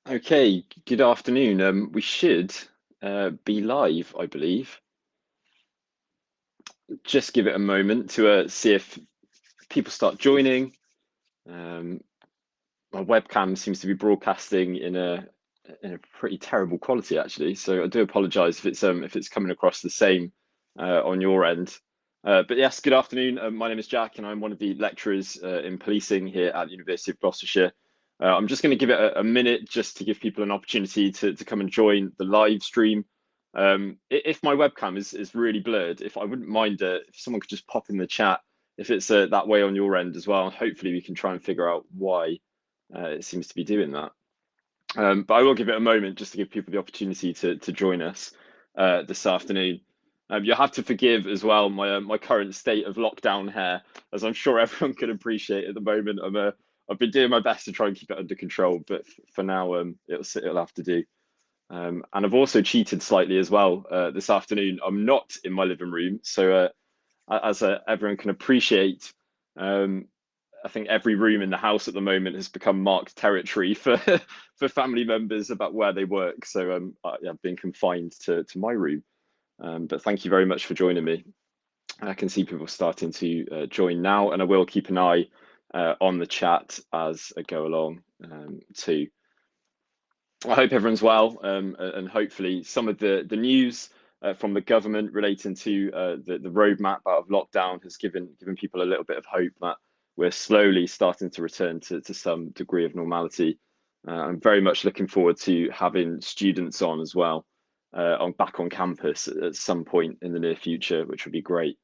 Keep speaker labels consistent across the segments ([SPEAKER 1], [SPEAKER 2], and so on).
[SPEAKER 1] Okay, good afternoon. We should be live, I believe. Just give it a moment to see if people start joining. Um, my webcam seems to be broadcasting in a pretty terrible quality, actually. So I do apologise if it's coming across the same on your end. But yes, good afternoon. My name is Jack, and I'm one of the lecturers in policing here at the University of Gloucestershire. I'm just going to give it a minute just to give people an opportunity to come and join the live stream. If my webcam is really blurred, if I wouldn't mind, if someone could just pop in the chat if it's that way on your end as well. Hopefully, we can try and figure out why it seems to be doing that. But I will give it a moment just to give people the opportunity to join us this afternoon. You'll have to forgive as well my current state of lockdown hair, as I'm sure everyone can appreciate at the moment. I've been doing my best to try and keep it under control, but for now, it'll have to do. And I've also cheated slightly as well this afternoon. I'm not in my living room, so as everyone can appreciate, um, I think every room in the house at the moment has become marked territory for for family members about where they work. So I've been confined to my room. But thank you very much for joining me. I can see people starting to join now, and I will keep an eye on the chat as I go along too. I hope everyone's well, and hopefully some of the news from the government relating to the roadmap out of lockdown has given people a little bit of hope that we're slowly starting to return to some degree of normality. I'm very much looking forward to having students on as well, on back on campus at some point in the near future, which would be great.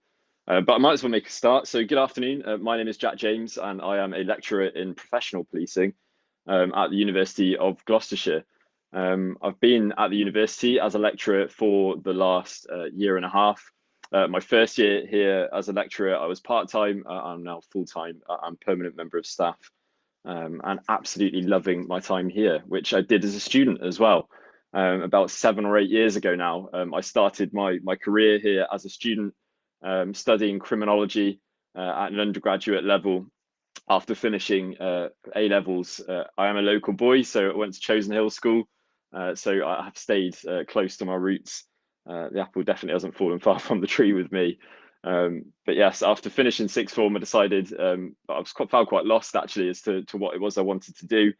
[SPEAKER 1] But I might as well make a start. So, good afternoon. My name is Jack James, and I am a lecturer in professional policing at the University of Gloucestershire. I've been at the university as a lecturer for the last year and a half. My first year here as a lecturer, I was part time. I'm now full time. I'm permanent member of staff, and absolutely loving my time here, which I did as a student as well. About 7 or 8 years ago now, I started my career here as a student, studying criminology at an undergraduate level after finishing A levels. I am a local boy, so I went to Chosen Hill School. So I have stayed close to my roots. The apple definitely hasn't fallen far from the tree with me. But yes, after finishing sixth form, I decided I felt quite lost actually as to what it was I wanted to do.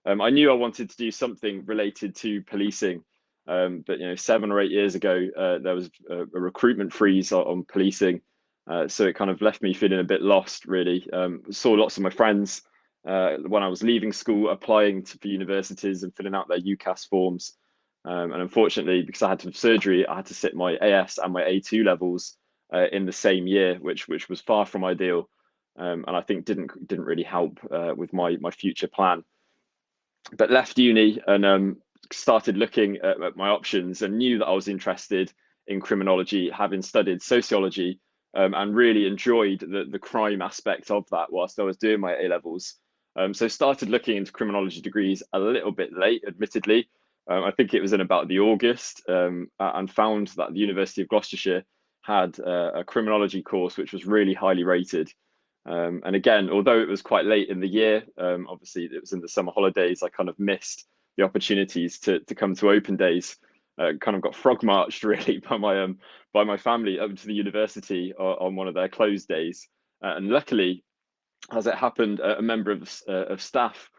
[SPEAKER 1] I knew I wanted to do something related to policing, but 7 or 8 years ago, there was a recruitment freeze on policing, so it kind of left me feeling a bit lost, really. Saw lots of my friends when I was leaving school applying for universities and filling out their UCAS forms. And unfortunately, because I had to have surgery, I had to sit my AS and my A2 levels in the same year, which was far from ideal, and I think didn't really help with my future plan. But left uni and started looking at my options and knew that I was interested in criminology, having studied sociology, and really enjoyed the crime aspect of that whilst I was doing my A levels. So started looking into criminology degrees a little bit late, admittedly. I think it was in about the August, and found that the University of Gloucestershire had a criminology course which was really highly rated. And again, although it was quite late in the year, obviously it was in the summer holidays, I kind of missed the opportunities to come to open days. Kind of got frog marched really by my family up to the university on one of their closed days. And luckily, as it happened, a member of staff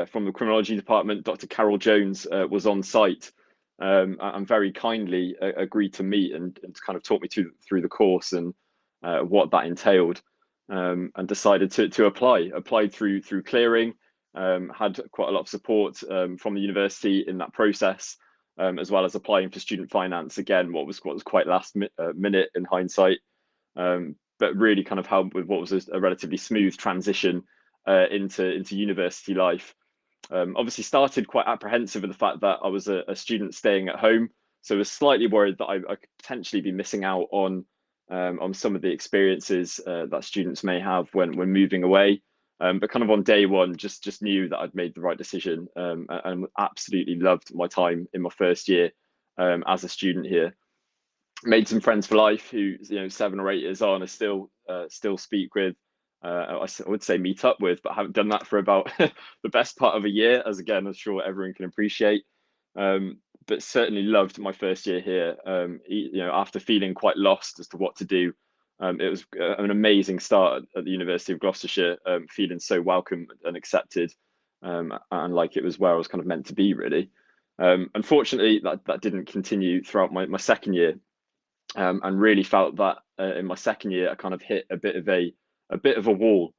[SPEAKER 1] from the criminology department, Dr. Carol Jones, was on site, and very kindly agreed to meet and kind of talk me through the course and what that entailed, and decided to apply. Applied through clearing, had quite a lot of support from the university in that process, as well as applying for student finance. Again, what was quite minute in hindsight, but really kind of helped with what was a relatively smooth transition into university life. Obviously, started quite apprehensive of the fact that I was a student staying at home, so I was slightly worried that I could potentially be missing out on some of the experiences that students may have when moving away. But kind of on day one, just knew that I'd made the right decision, and absolutely loved my time in my first year as a student here. Made some friends for life who 7 or 8 years on I still speak with. I would say meet up with, but I haven't done that for about the best part of a year, as again, I'm sure everyone can appreciate. But certainly loved my first year here. After feeling quite lost as to what to do, it was an amazing start at the University of Gloucestershire, feeling so welcome and accepted, and like it was where I was kind of meant to be, really. Unfortunately, that didn't continue throughout my second year, and really felt that in my second year I kind of hit a bit of a wall.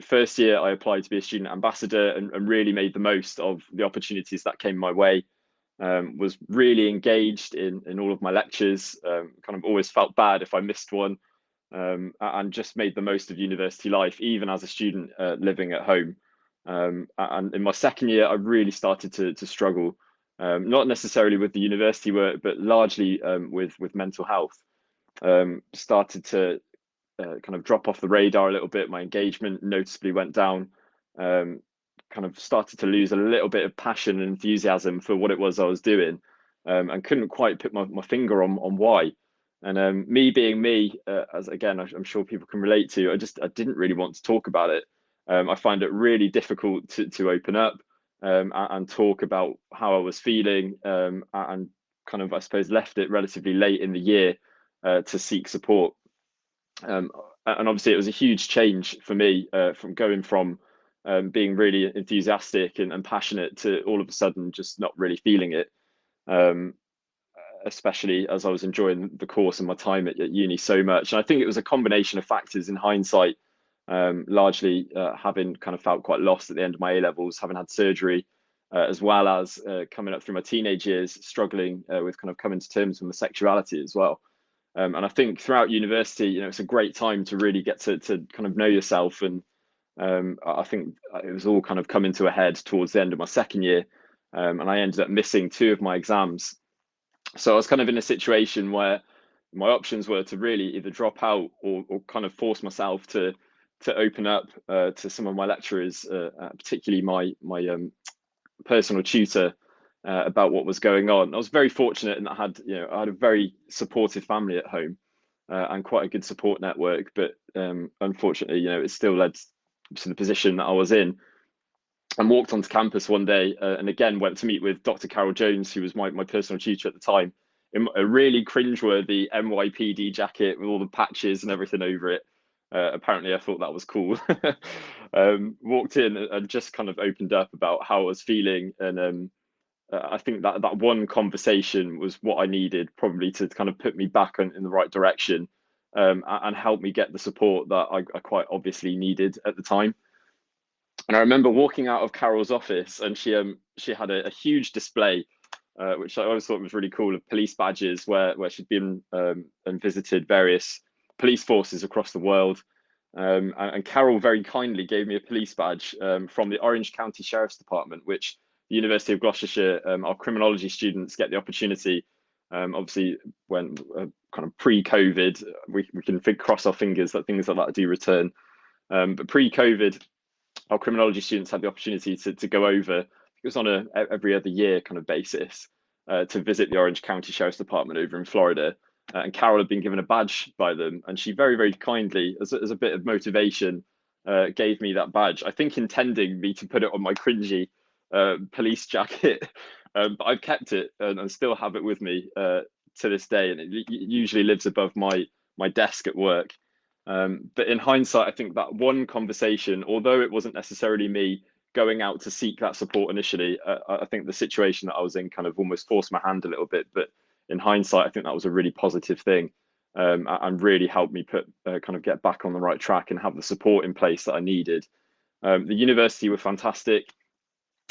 [SPEAKER 1] First year I applied to be a student ambassador and really made the most of the opportunities that came my way. Was really engaged in all of my lectures. Kind of always felt bad if I missed one, and just made the most of university life, even as a student living at home. And in my second year, I really started to struggle, not necessarily with the university work, but largely with mental health. Started to kind of drop off the radar a little bit. My engagement noticeably went down. Kind of started to lose a little bit of passion and enthusiasm for what it was I was doing, and couldn't quite put my finger on why. And me being me, as again, I'm sure people can relate to, I didn't really want to talk about it. I find it really difficult to open up, and talk about how I was feeling, and kind of, I suppose, left it relatively late in the year to seek support. And obviously, it was a huge change for me, from going from being really enthusiastic and passionate to all of a sudden just not really feeling it. Um, Especially as I was enjoying the course and my time at uni so much. And I think it was a combination of factors in hindsight, largely having kind of felt quite lost at the end of my A levels, having had surgery, as well as coming up through my teenage years, struggling with kind of coming to terms with my sexuality as well. And I think throughout university, it's a great time to really get to kind of know yourself. And I think it was all kind of coming to a head towards the end of my second year, and I ended up missing two of my exams. So I was kind of in a situation where my options were to really either drop out or kind of force myself to open up to some of my lecturers, particularly my personal tutor, about what was going on. I was very fortunate in that I had a very supportive family at home, and quite a good support network. But unfortunately, it still led to the position that I was in. And walked onto campus one day, and again went to meet with Dr. Carol Jones, who was my personal tutor at the time, in a really cringeworthy NYPD jacket with all the patches and everything over it. Apparently, I thought that was cool. Walked in and just kind of opened up about how I was feeling, and I think that one conversation was what I needed, probably to kind of put me back in the right direction, and help me get the support that I quite obviously needed at the time. And I remember walking out of Carol's office, and she had a huge display, which I always thought was really cool, of police badges where she'd been and visited various police forces across the world. And Carol very kindly gave me a police badge from the Orange County Sheriff's Department, which the University of Gloucestershire, our criminology students get the opportunity. Obviously, when kind of pre-COVID, we can cross our fingers that things like that do return. But pre-COVID, our criminology students had the opportunity to go over. It was on a every other year kind of basis, to visit the Orange County Sheriff's Department over in Florida. And Carol had been given a badge by them, and she very, very kindly, as a bit of motivation, gave me that badge. I think intending me to put it on my cringy police jacket, but I've kept it and still have it with me to this day, and it usually lives above my desk at work. But in hindsight, I think that one conversation, although it wasn't necessarily me going out to seek that support initially, I think the situation that I was in kind of almost forced my hand a little bit. But in hindsight, I think that was a really positive thing, and really helped me kind of get back on the right track and have the support in place that I needed. The university were fantastic.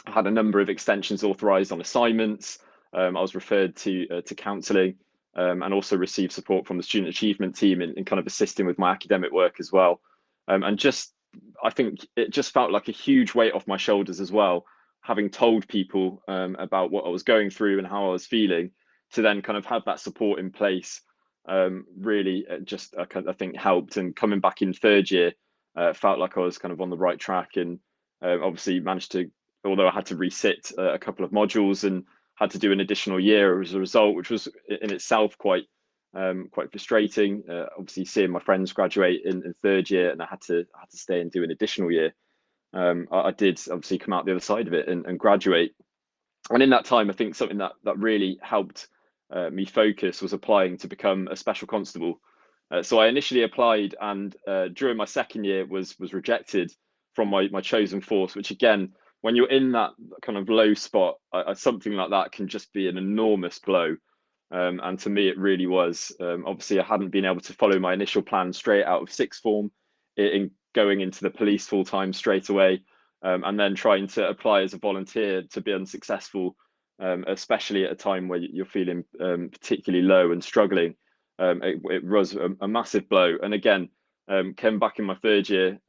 [SPEAKER 1] I had a number of extensions authorised on assignments. I was referred to counselling, and also received support from the student achievement team in kind of assisting with my academic work as well. And just, I think it just felt like a huge weight off my shoulders as well, having told people about what I was going through and how I was feeling, to then kind of have that support in place. Really, just I think helped. And coming back in third year, felt like I was kind of on the right track, and obviously managed to, although I had to resit a couple of modules and had to do an additional year as a result, which was in itself quite quite frustrating. Obviously, seeing my friends graduate in third year, and I had to stay and do an additional year. I did obviously come out the other side of it and graduate. And in that time, I think something that really helped me focus was applying to become a special constable. So I initially applied, and during my second year was rejected from my chosen force. Which again, when you're in that kind of low spot, something like that can just be an enormous blow. And to me, it really was. Obviously, I hadn't been able to follow my initial plan straight out of sixth form in going into the police full time straight away, and then trying to apply as a volunteer to be unsuccessful, especially at a time where you're feeling particularly low and struggling. It was a massive blow. And again, came back in my third year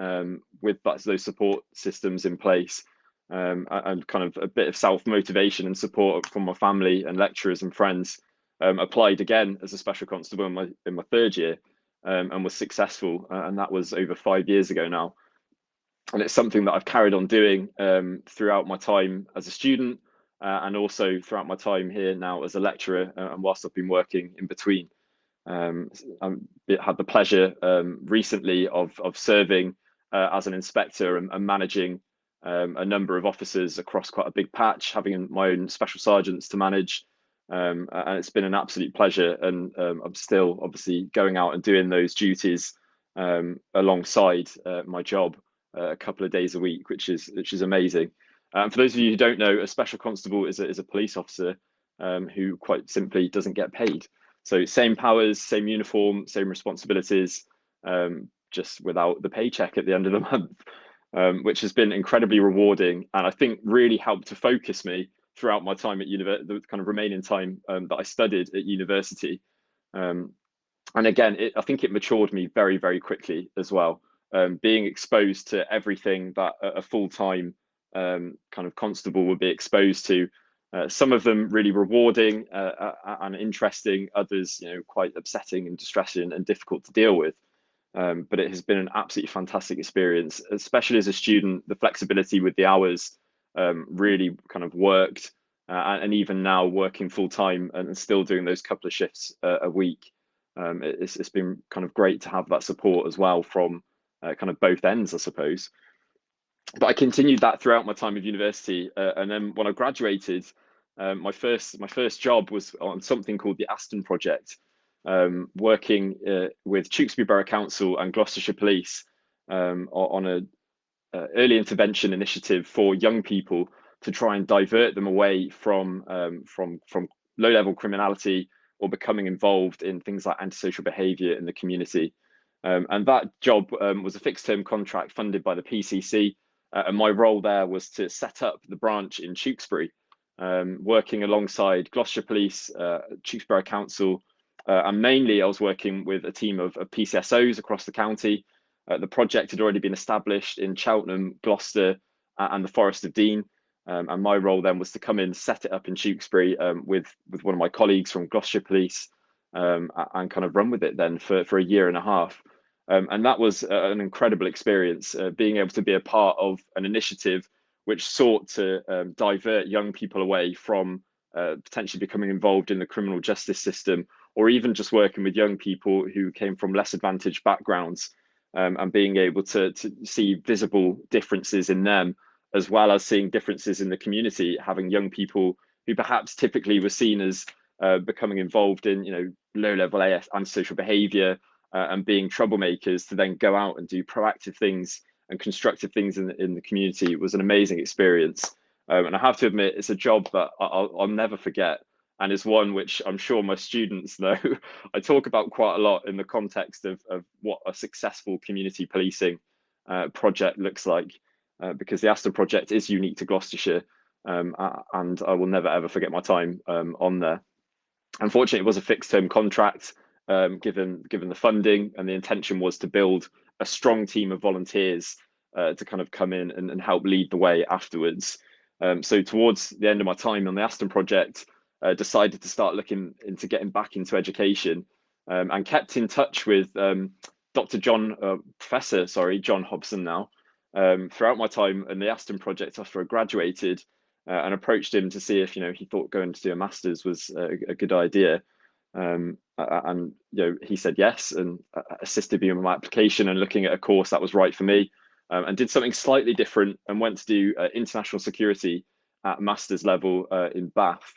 [SPEAKER 1] with those support systems in place, and kind of a bit of self motivation and support from my family and lecturers and friends. Applied again as a special constable in my third year, and was successful. And that was over 5 years ago now. And it's something that I've carried on doing throughout my time as a student, and also throughout my time here now as a lecturer, and whilst I've been working in between. I had the pleasure recently of serving as an inspector and managing a number of officers across quite a big patch, having my own special sergeants to manage. And it's been an absolute pleasure. And I'm still obviously going out and doing those duties alongside my job a couple of days a week, which is amazing. For those of you who don't know, a special constable is a police officer who quite simply doesn't get paid. So same powers, same uniform, same responsibilities, just without the paycheck at the end of the month, which has been incredibly rewarding, and I think really helped to focus me throughout my time at university, the kind of remaining time that I studied at university. And again, I think it matured me very, very quickly as well. Being exposed to everything that a full-time kind of constable would be exposed to. Some of them really rewarding and interesting, others, quite upsetting and distressing and difficult to deal with. But it has been an absolutely fantastic experience, especially as a student. The flexibility with the hours really kind of worked, and even now working full time and still doing those couple of shifts a week. It's been kind of great to have that support as well from kind of both ends, I suppose. But I continued that throughout my time of university, and then when I graduated, my first job was on something called the Aston Project, working with Tewkesbury Borough Council and Gloucestershire Police on a early intervention initiative for young people to try and divert them away from low level criminality or becoming involved in things like antisocial behaviour in the community. And that job was a fixed term contract funded by the PCC. And my role there was to set up the branch in Tewkesbury, working alongside Gloucestershire Police, Tewkesbury Council, and mainly I was working with a team of PCSOs across the county. The project had already been established in Cheltenham, Gloucester, and the Forest of Dean. And my role then was to come in, set it up in Tewkesbury with one of my colleagues from Gloucestershire Police, and kind of run with it then for a year and a half. And that was an incredible experience, being able to be a part of an initiative which sought to divert young people away from potentially becoming involved in the criminal justice system, or even just working with young people who came from less advantaged backgrounds, and being able to see visible differences in them, as well as seeing differences in the community, having young people who perhaps typically were seen as becoming involved in low-level antisocial behaviour and being troublemakers, to then go out and do proactive things and constructive things in the community. Was an amazing experience. And I have to admit, it's a job that I'll never forget, and is one which I'm sure my students know I talk about quite a lot in the context of what a successful community policing project looks like, because the Aston Project is unique to Gloucestershire, and I will never ever forget my time on there. Unfortunately, it was a fixed term contract, given the funding, and the intention was to build a strong team of volunteers to kind of come in and help lead the way afterwards. So towards the end of my time on the Aston Project, decided to start looking into getting back into education, and kept in touch with Professor John Hobson now, throughout my time in the Aston Project after I graduated, and approached him to see if he thought going to do a master's was a good idea. And he said yes, and assisted me with my application and looking at a course that was right for me, and did something slightly different and went to do international security at master's level in Bath,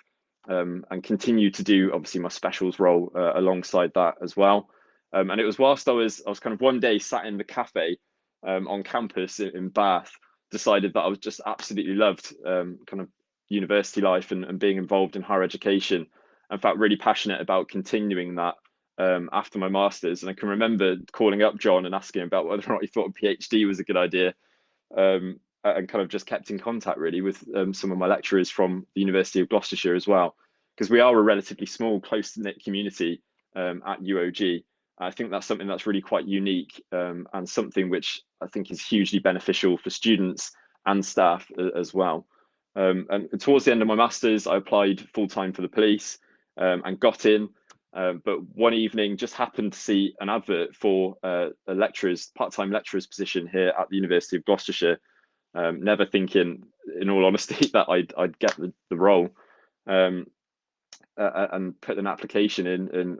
[SPEAKER 1] and continued to do obviously my specials role alongside that as well. And it was whilst I was kind of one day sat in the cafe on campus in Bath, decided that I was just absolutely loved kind of university life and being involved in higher education, and felt really passionate about continuing that after my masters. And I can remember calling up John and asking about whether or not he thought a PhD was a good idea, and kind of just kept in contact really with some of my lecturers from the University of Gloucestershire as well, because we are a relatively small, close-knit community at UOG. I think that's something that's really quite unique, and something which I think is hugely beneficial for students and staff as well. And towards the end of my masters, I applied full time for the police and got in. But one evening, just happened to see an advert for a part-time lecturer's position here at the University of Gloucestershire. Never thinking, in all honesty, that I'd get the role, and put an application in. And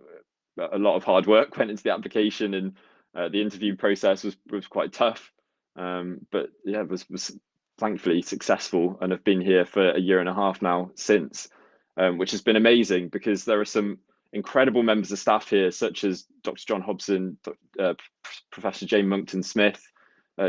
[SPEAKER 1] a lot of hard work went into the application, and the interview process was quite tough. But yeah, was thankfully successful, and have been here for a year and a half now since, which has been amazing because there are some incredible members of staff here, such as Dr. John Hobson, Professor Jane Monkton Smith,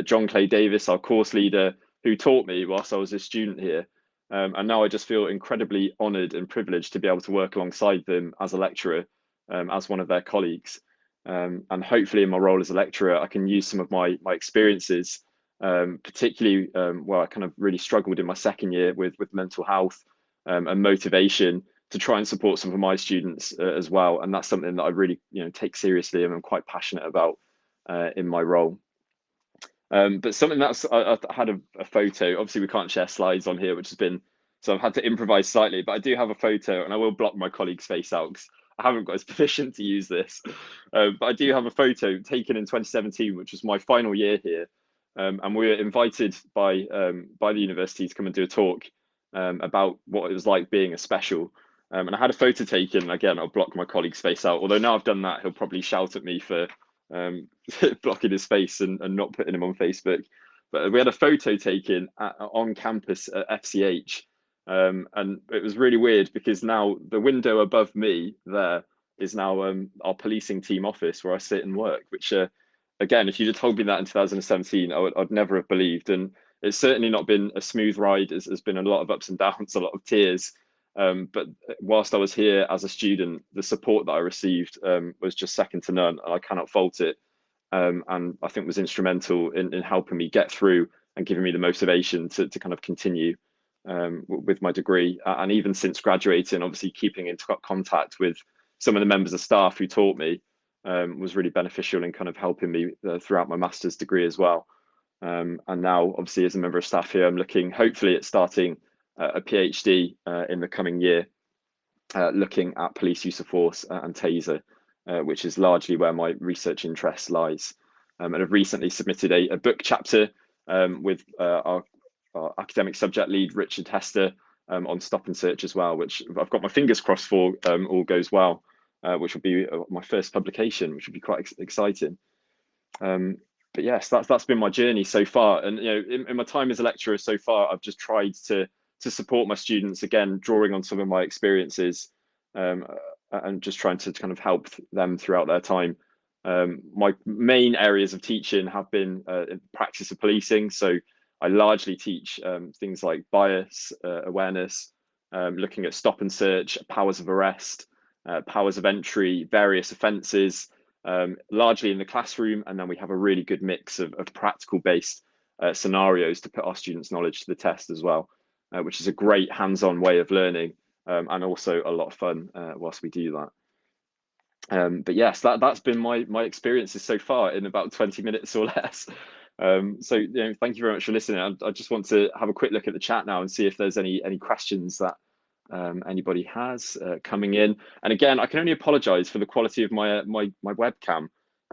[SPEAKER 1] John Clay Davis, our course leader, who taught me whilst I was a student here. And now I just feel incredibly honoured and privileged to be able to work alongside them as a lecturer, as one of their colleagues. And hopefully in my role as a lecturer, I can use some of my experiences, particularly where I kind of really struggled in my second year with mental health and motivation, to try and support some of my students as well. And that's something that I really take seriously and I'm quite passionate about in my role. But something that's, I had a photo. Obviously, we can't share slides on here, which has been, so I've had to improvise slightly. But I do have a photo, and I will block my colleague's face out because I haven't got his permission to use this. But I do have a photo taken in 2017, which was my final year here, and we were invited by the university to come and do a talk about what it was like being a special. And I had a photo taken. Again, I'll block my colleague's face out. Although now I've done that, he'll probably shout at me for blocking his face and not putting him on Facebook. But we had a photo taken on campus at FCH, and it was really weird because now the window above me there is now our policing team office where I sit and work. Which, again, if you'd have told me that in 2017, I'd never have believed. And it's certainly not been a smooth ride. There's been a lot of ups and downs, a lot of tears. But whilst I was here as a student, the support that I received was just second to none, and I cannot fault it. And I think was instrumental in helping me get through and giving me the motivation to kind of continue with my degree. And even since graduating, obviously keeping in contact with some of the members of staff who taught me was really beneficial in kind of helping me throughout my master's degree as well. And now, obviously, as a member of staff here, I'm looking hopefully at starting a PhD in the coming year, looking at police use of force and taser, which is largely where my research interest lies. And I've recently submitted a book chapter with our academic subject lead, Richard Hester, on stop and search as well, which I've got my fingers crossed for all goes well, which will be my first publication, which will be quite exciting. But yes, that's been my journey so far. And in my time as a lecturer so far, I've just tried to support my students, again, drawing on some of my experiences, and just trying to kind of help them throughout their time. My main areas of teaching have been practice of policing. So I largely teach things like bias awareness, looking at stop and search, powers of arrest, powers of entry, various offences, largely in the classroom. And then we have a really good mix of practical based scenarios to put our students' knowledge to the test as well, which is a great hands-on way of learning, and also a lot of fun whilst we do that. But yes, that's been my experiences so far in about 20 minutes or less. So thank you very much for listening. I just want to have a quick look at the chat now and see if there's any questions that anybody has coming in. And again, I can only apologise for the quality of my webcam.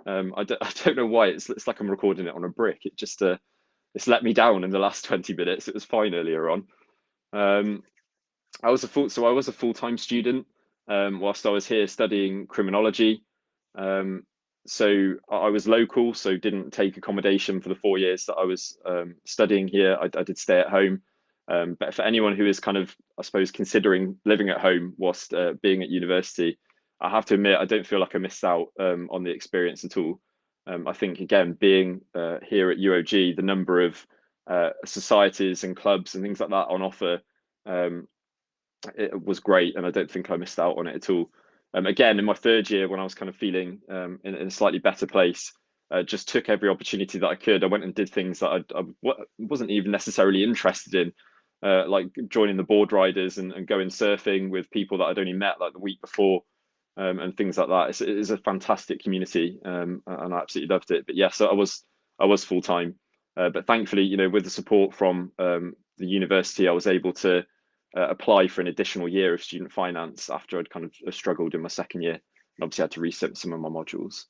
[SPEAKER 1] I don't know why it's like I'm recording it on a brick. It just it's let me down in the last 20 minutes. It was fine earlier on. I was a full-time student whilst I was here studying criminology. So I was local, so didn't take accommodation for the 4 years that I was studying here. I did stay at home. But for anyone who is kind of, I suppose, considering living at home whilst being at university, I have to admit, I don't feel like I missed out on the experience at all. I think, again, being here at UOG, the number of societies and clubs and things like that on offer, it was great, and I don't think I missed out on it at all. Again, in my third year, when I was kind of feeling in a slightly better place, just took every opportunity that I could. I went and did things that I wasn't even necessarily interested in, like joining the board riders and going surfing with people that I'd only met like the week before, and things like that. It's a fantastic community, and I absolutely loved it. But yes, I was full time, but thankfully, with the support from the university, I was able to apply for an additional year of student finance after I'd kind of struggled in my second year, and obviously had to reset some of my modules.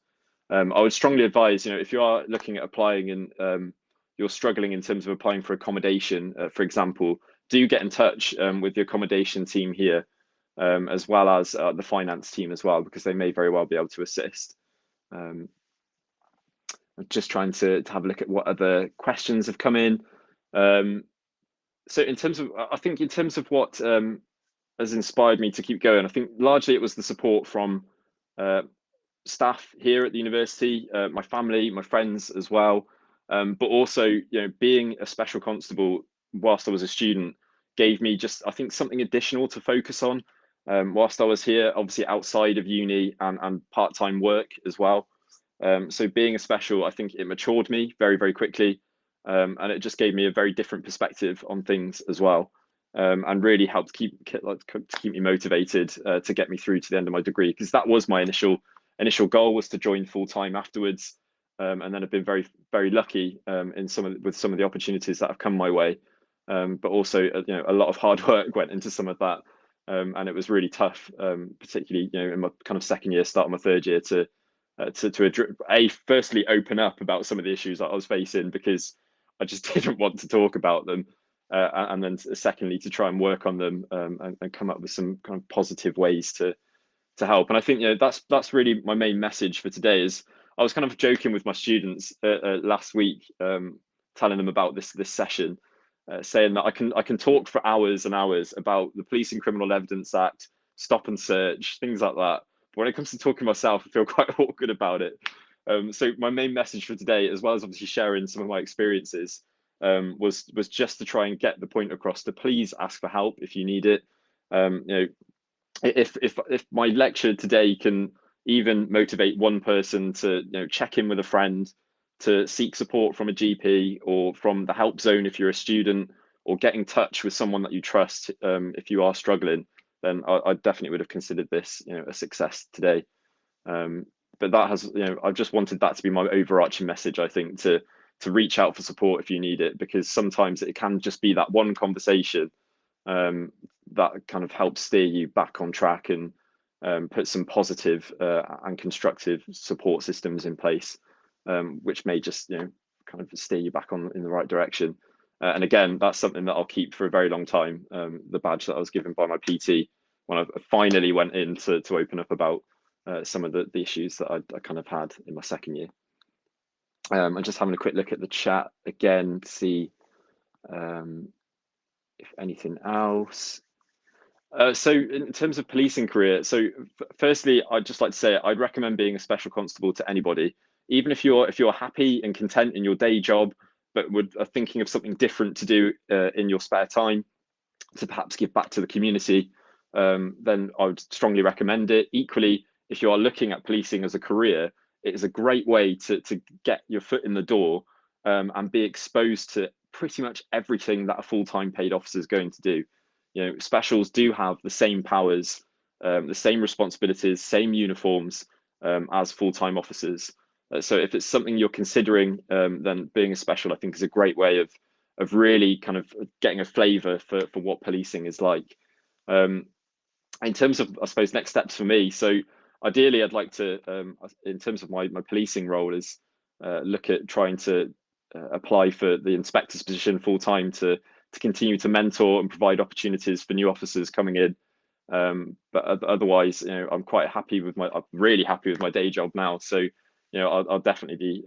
[SPEAKER 1] I would strongly advise, if you are looking at applying and you're struggling in terms of applying for accommodation, for example, do get in touch with the accommodation team here, as well as the finance team as well, because they may very well be able to assist. I'm just trying to have a look at what other questions have come in. So I think in terms of what has inspired me to keep going, I think largely it was the support from staff here at the university, my family, my friends as well, but also being a special constable whilst I was a student gave me just, I think, something additional to focus on whilst I was here, obviously outside of uni and part-time work as well. So being a special, I think it matured me very, very quickly, and it just gave me a very different perspective on things as well, and really helped keep me motivated to get me through to the end of my degree, because that was my initial goal, was to join full time afterwards, and then I've been very, very lucky with some of the opportunities that have come my way, but also a lot of hard work went into some of that, and it was really tough, particularly in my kind of second year, start of my third year, to firstly open up about some of the issues that I was facing, because I just didn't want to talk about them, and then secondly to try and work on them, and come up with some kind of positive ways to help. And I think that's really my main message for today. Is I was kind of joking with my students last week, telling them about this session, saying that I can talk for hours and hours about the Police and Criminal Evidence Act, stop and search, things like that. But when it comes to talking myself, I feel quite awkward about it. So my main message for today, as well as obviously sharing some of my experiences, was just to try and get the point across to please ask for help if you need it. If my lecture today can even motivate one person to check in with a friend, to seek support from a GP or from the help zone if you're a student, or get in touch with someone that you trust if you are struggling, then I definitely would have considered this a success today. But that has, I just wanted that to be my overarching message, I think, to reach out for support if you need it, because sometimes it can just be that one conversation that kind of helps steer you back on track and put some positive and constructive support systems in place, which may just kind of steer you back in the right direction. And again, that's something that I'll keep for a very long time. The badge that I was given by my PT when I finally went in to open up about some of the issues that I kind of had in my second year. I'm just having a quick look at the chat again to see if anything else. So in terms of policing career, so firstly, I'd just like to say I'd recommend being a special constable to anybody, even if you're happy and content in your day job, but are thinking of something different to do in your spare time to perhaps give back to the community, then I would strongly recommend it. Equally, if you are looking at policing as a career, it is a great way to get your foot in the door, and be exposed to pretty much everything that a full-time paid officer is going to do. Specials do have the same powers, the same responsibilities, same uniforms as full-time officers. So if it's something you're considering, then being a special, I think, is a great way of really kind of getting a flavour for what policing is like. In terms of, I suppose, next steps for me, so ideally I'd like to, in terms of my policing role, is look at trying to apply for the inspector's position full-time to continue to mentor and provide opportunities for new officers coming in, But otherwise, I'm quite happy with I'm really happy with my day job now. So, I'll definitely be.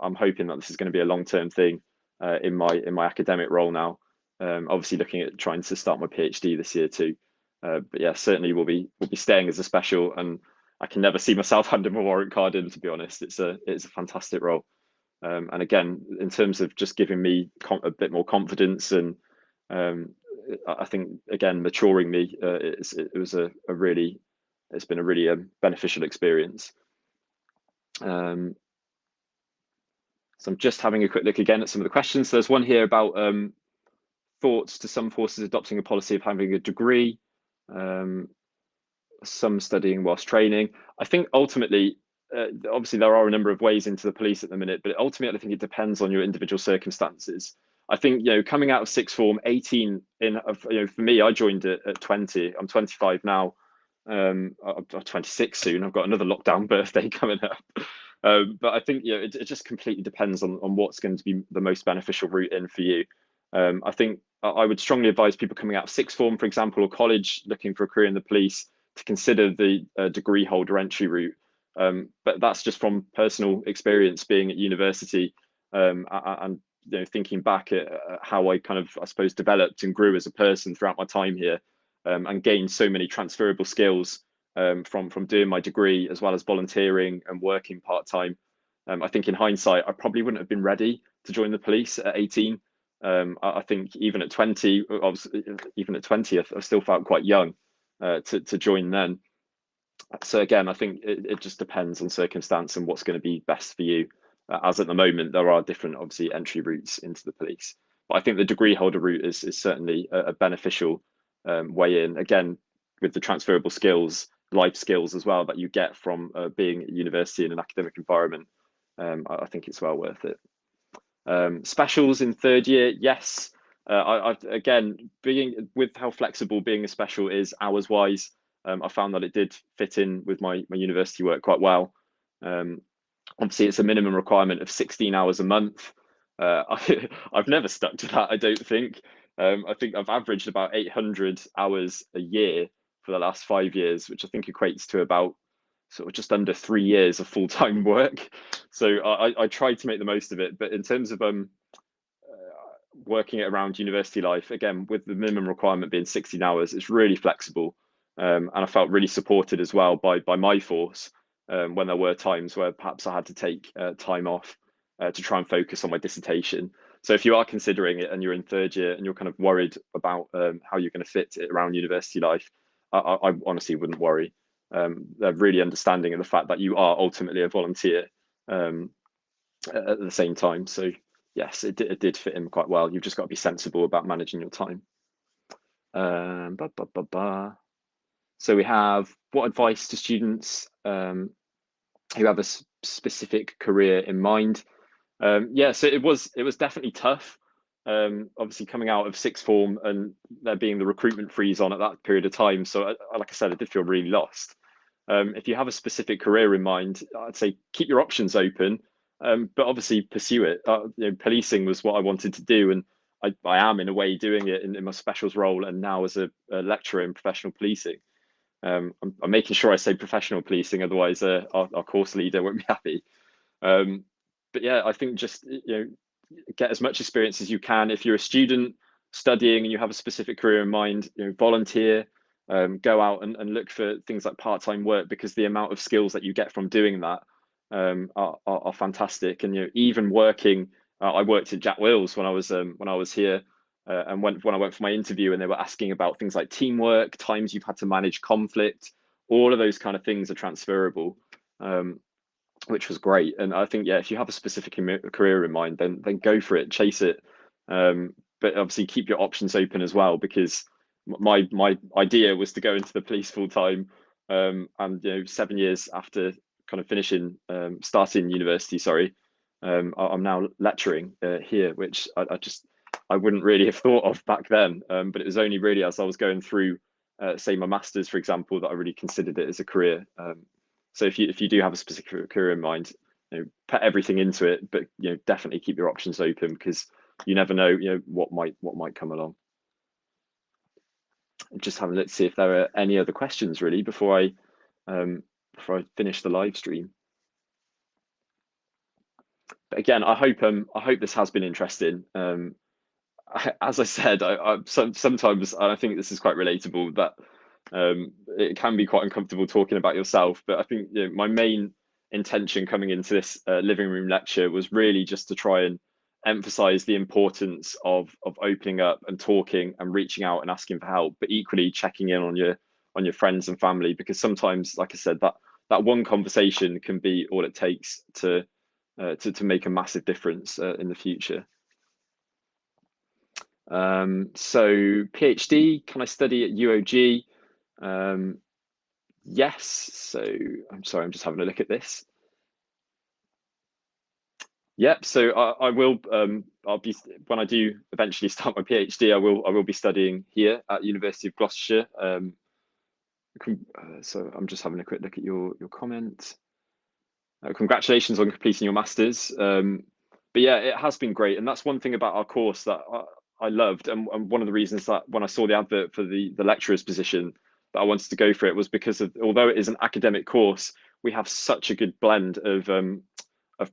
[SPEAKER 1] I'm hoping that this is going to be a long-term thing in my academic role now. Obviously, looking at trying to start my PhD this year too. But yeah, certainly we'll be staying as a special, and I can never see myself handing my warrant card in. To be honest, it's a fantastic role. And again, in terms of just giving me a bit more confidence, and um, I think again maturing me, it's been a really beneficial experience. So I'm just having a quick look again at some of the questions. There's one here about thoughts to some forces adopting a policy of having a degree, some studying whilst training. I think ultimately, obviously, there are a number of ways into the police at the minute, but ultimately, I think it depends on your individual circumstances. I think, coming out of sixth form, 18 for me, I joined it at 20. I'm 25 now. I'm 26 soon. I've got another lockdown birthday coming up. But I think, it just completely depends on what's going to be the most beneficial route in for you. I think I would strongly advise people coming out of sixth form, for example, or college, looking for a career in the police, to consider the degree holder entry route. But that's just from personal experience being at university, and thinking back at how I kind of, I suppose, developed and grew as a person throughout my time here, and gained so many transferable skills from doing my degree as well as volunteering and working part time. I think in hindsight, I probably wouldn't have been ready to join the police at 18. I think even at 20, I still felt quite young to join then. So again, I think it just depends on circumstance and what's going to be best for you. As at the moment, there are different, obviously, entry routes into the police. But I think the degree holder route is certainly a beneficial way in. Again, with the transferable skills, life skills as well that you get from being at university in an academic environment. I think it's well worth it. Specials in third year, yes. Again, being with how flexible being a special is hours wise, I found that it did fit in with my university work quite well. Obviously, it's a minimum requirement of 16 hours a month. I've never stuck to that, I don't think. I think I've averaged about 800 hours a year for the last 5 years, which I think equates to about sort of just under 3 years of full-time work. So I tried to make the most of it. But in terms of working it around university life, again, with the minimum requirement being 16 hours, it's really flexible. And I felt really supported as well by my force when there were times where perhaps I had to take time off to try and focus on my dissertation. So if you are considering it and you're in third year and you're kind of worried about how you're going to fit it around university life, I honestly wouldn't worry. They're really understanding of the fact that you are ultimately a volunteer at the same time. So yes, it did fit in quite well. You've just got to be sensible about managing your time. So we have, what advice to students who have a specific career in mind? Yeah, so it was definitely tough. Obviously coming out of sixth form and there being the recruitment freeze on at that period of time. So like I said, I did feel really lost. If you have a specific career in mind, I'd say keep your options open, but obviously pursue it. Policing was what I wanted to do, and I am in a way doing it in my specials role, and now as a lecturer in professional policing. I'm making sure I say professional policing, otherwise our course leader won't be happy. But yeah, I think just get as much experience as you can. If you're a student studying and you have a specific career in mind, volunteer. Go out and look for things like part-time work, because the amount of skills that you get from doing that are fantastic. And even working, I worked at Jack Wills when I was here, and when I went for my interview, and they were asking about things like teamwork, times you've had to manage conflict, all of those kind of things are transferable, which was great. And I think, yeah, if you have a specific career in mind, then go for it, chase it. But obviously keep your options open as well, because my idea was to go into the police full time, and 7 years after kind of finishing, starting university, sorry, I'm now lecturing here, which I wouldn't really have thought of back then. But it was only really as I was going through, say, my masters, for example, that I really considered it as a career. So if you do have a specific career in mind, put everything into it, but definitely keep your options open, because you never know what might come along. just having a look to see if there are any other questions really before I finish the live stream. But again, I hope this has been interesting. As I said, sometimes I think this is quite relatable, that it can be quite uncomfortable talking about yourself. But I think, you know, my main intention coming into this living room lecture was really just to try and emphasize the importance of opening up and talking and reaching out and asking for help, but equally checking in on your friends and family, because sometimes, like I said, that one conversation can be all it takes to make a massive difference in the future. So PhD, can I study at UOG? Yes. So I'm sorry, I'm just having a look at this. Yep. So I will. I'll be, when I do eventually start my PhD. I will be studying here at University of Gloucestershire. So I'm just having a quick look at your comment. Congratulations on completing your masters. But yeah, it has been great, and that's one thing about our course that I loved, and one of the reasons that when I saw the advert for the lecturer's position, that I wanted to go for it, was because of, although it is an academic course, we have such a good blend of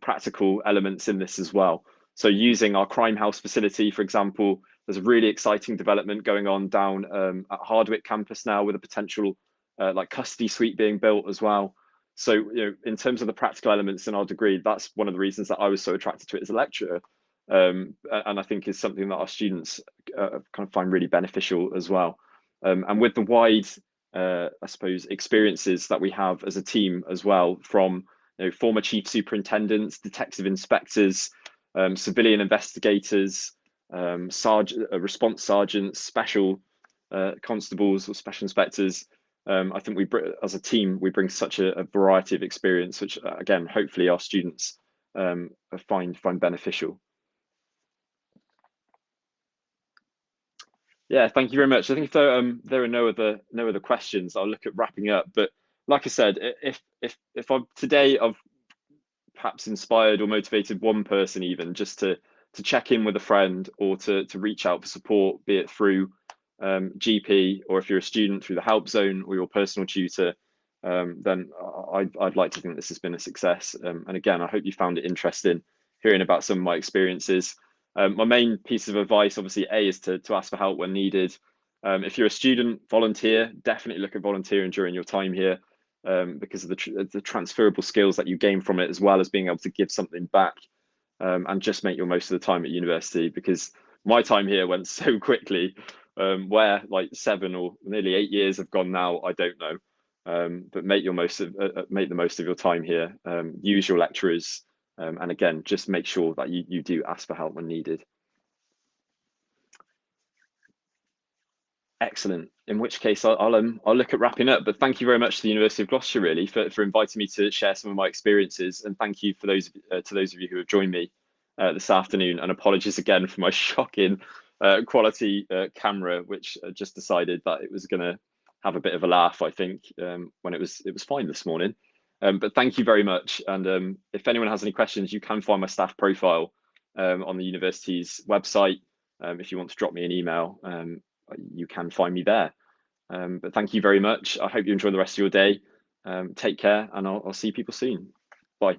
[SPEAKER 1] practical elements in this as well. So using our crime house facility, for example, there's a really exciting development going on down at Hardwick campus now, with a potential like custody suite being built as well. So, you know, in terms of the practical elements in our degree, that's one of the reasons that I was so attracted to it as a lecturer, and I think is something that our students kind of find really beneficial as well. And with the wide, I suppose, experiences that we have as a team as well, from, you know, former chief superintendents, detective inspectors, civilian investigators, response sergeants, special constables or special inspectors. I think as a team, we bring such a variety of experience, which again, hopefully our students find beneficial. Yeah, thank you very much. I think if there are no other questions, I'll look at wrapping up. But like I said, if I've perhaps inspired or motivated one person, even just to check in with a friend, or to reach out for support, be it through GP, or if you're a student through the help zone or your personal tutor, then I'd like to think this has been a success. And again, I hope you found it interesting hearing about some of my experiences. My main piece of advice, obviously, is to ask for help when needed. If you're a student, volunteer. Definitely look at volunteering during your time here, because of the transferable skills that you gain from it, as well as being able to give something back. And just make your most of the time at university, because my time here went so quickly. Where like 7 or nearly 8 years have gone now, I don't know. But make the most of your time here. Use your lecturers, and again, just make sure that you do ask for help when needed. Excellent. In which case, I'll look at wrapping up. But thank you very much to the University of Gloucestershire, really, for inviting me to share some of my experiences, and thank you for those to those of you who have joined me this afternoon. And apologies again for my shocking quality camera, which just decided that it was going to have a bit of a laugh, I think, when it was fine this morning. But thank you very much. And if anyone has any questions, you can find my staff profile on the university's website. If you want to drop me an email, you can find me there. But thank you very much. I hope you enjoy the rest of your day. Take care, and I'll see people soon. Bye.